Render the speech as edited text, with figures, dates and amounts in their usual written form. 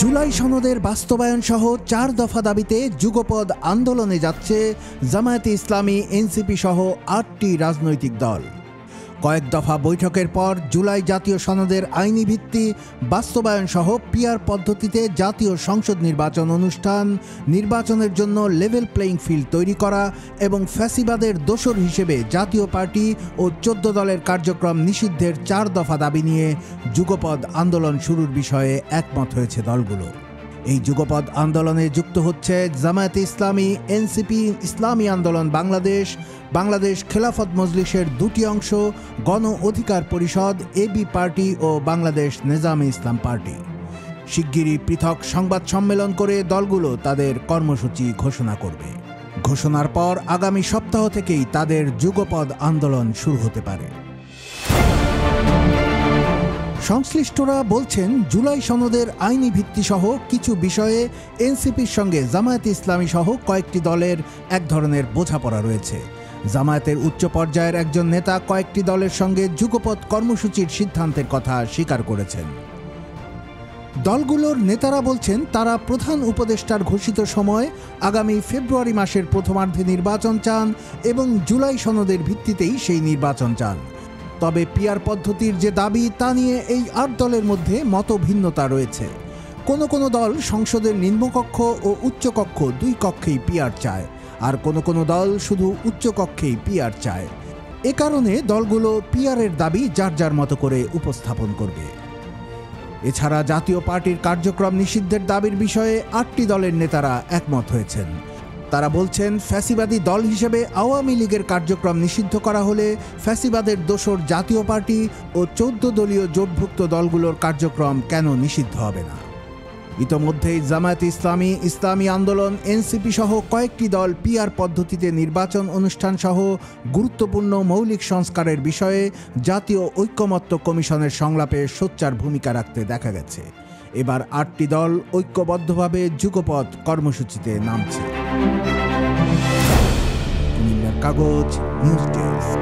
জুলাই সনদের বাস্তবায়ন সহ ৪ দফা দাবিতে যুগপৎ আন্দোলনে যাচ্ছে জামায়াতে ইসলামী, এনসিপি সহ ৮টি রাজনৈতিক দল। কয়েক দফা বৈঠকের পর জুলাই জাতীয় সনদের আইনি ভিত্তি বাস্তবায়ন সহ পিআর পদ্ধতিতে জাতীয় সংসদ নির্বাচন অনুষ্ঠান, নির্বাচনের জন্য লেভেল প্লেইং ফিল্ড তৈরি করা এবং ফ্যাসিবাদের দোসর হিসেবে জাতীয় পার্টি ও ১৪ দলের কার্যক্রম নিষিদ্ধের ৪ দফা দাবি নিয়ে যুগপৎ আন্দোলন শুরুর বিষয়ে একমত হয়েছে দলগুলো। এই যুগপৎ আন্দোলনে যুক্ত হচ্ছে জামায়াতে ইসলামী, এনসিপি, ইসলামী আন্দোলন বাংলাদেশ, বাংলাদেশ খেলাফত মজলিসের ২টি অংশ, গণ অধিকার পরিষদ, এবি পার্টি ও বাংলাদেশ নেজামে ইসলাম পার্টি। শিগগিরই পৃথক সংবাদ সম্মেলন করে দলগুলো তাদের কর্মসূচি ঘোষণা করবে। ঘোষণার পর আগামী সপ্তাহ থেকেই তাদের যুগপৎ আন্দোলন শুরু হতে পারে। সংশ্লিষ্টরা বলছেন, জুলাই সনদের আইনি ভিত্তিসহ কিছু বিষয়ে এনসিপির সঙ্গে জামায়াতে ইসলামী সহ কয়েকটি দলের এক ধরনের বোঝাপড়া রয়েছে। জামায়াতের উচ্চ পর্যায়ের একজন নেতা কয়েকটি দলের সঙ্গে যুগপৎ কর্মসূচির সিদ্ধান্তের কথা স্বীকার করেছেন। দলগুলোর নেতারা বলছেন, তারা প্রধান উপদেষ্টার ঘোষিত সময় আগামী ফেব্রুয়ারি মাসের প্রথমার্ধে নির্বাচন চান এবং জুলাই সনদের ভিত্তিতেই সেই নির্বাচন চান। তবে পিআর পদ্ধতির যে দাবি তা নিয়ে এই ৮ দলের মধ্যে মতভিন্নতা রয়েছে। কোনো দল সংসদের নিম্নকক্ষ ও উচ্চকক্ষ ২ কক্ষেই পিআর চায়, আর কোনো দল শুধু উচ্চকক্ষেই পিআর চায়। এ কারণে দলগুলো পিআরের দাবি যার যার মতো করে উপস্থাপন করবে। এছাড়া জাতীয় পার্টির কার্যক্রম নিষিদ্ধের দাবির বিষয়ে ৮টি দলের নেতারা একমত হয়েছেন। তারা বলছেন, ফ্যাসিবাদী দল হিসেবে আওয়ামী লীগের কার্যক্রম নিষিদ্ধ করা হলে ফ্যাসিবাদের দোসর জাতীয় পার্টি ও ১৪ দলীয় জোটভুক্ত দলগুলোর কার্যক্রম কেন নিষিদ্ধ হবে না? ইতোমধ্যেই জামায়াতে ইসলামী, ইসলামী আন্দোলন, এনসিপি সহ কয়েকটি দল পিআর পদ্ধতিতে নির্বাচন অনুষ্ঠান সহ গুরুত্বপূর্ণ মৌলিক সংস্কারের বিষয়ে জাতীয় ঐকমত্য কমিশনের সংলাপে সোচ্চার ভূমিকা রাখতে দেখা গেছে। এবার ৮টি দল ঐক্যবদ্ধভাবে যুগপৎ কর্মসূচিতে নামছে। কুমিল্লার কাগজ, নিউজ ডেস্ক।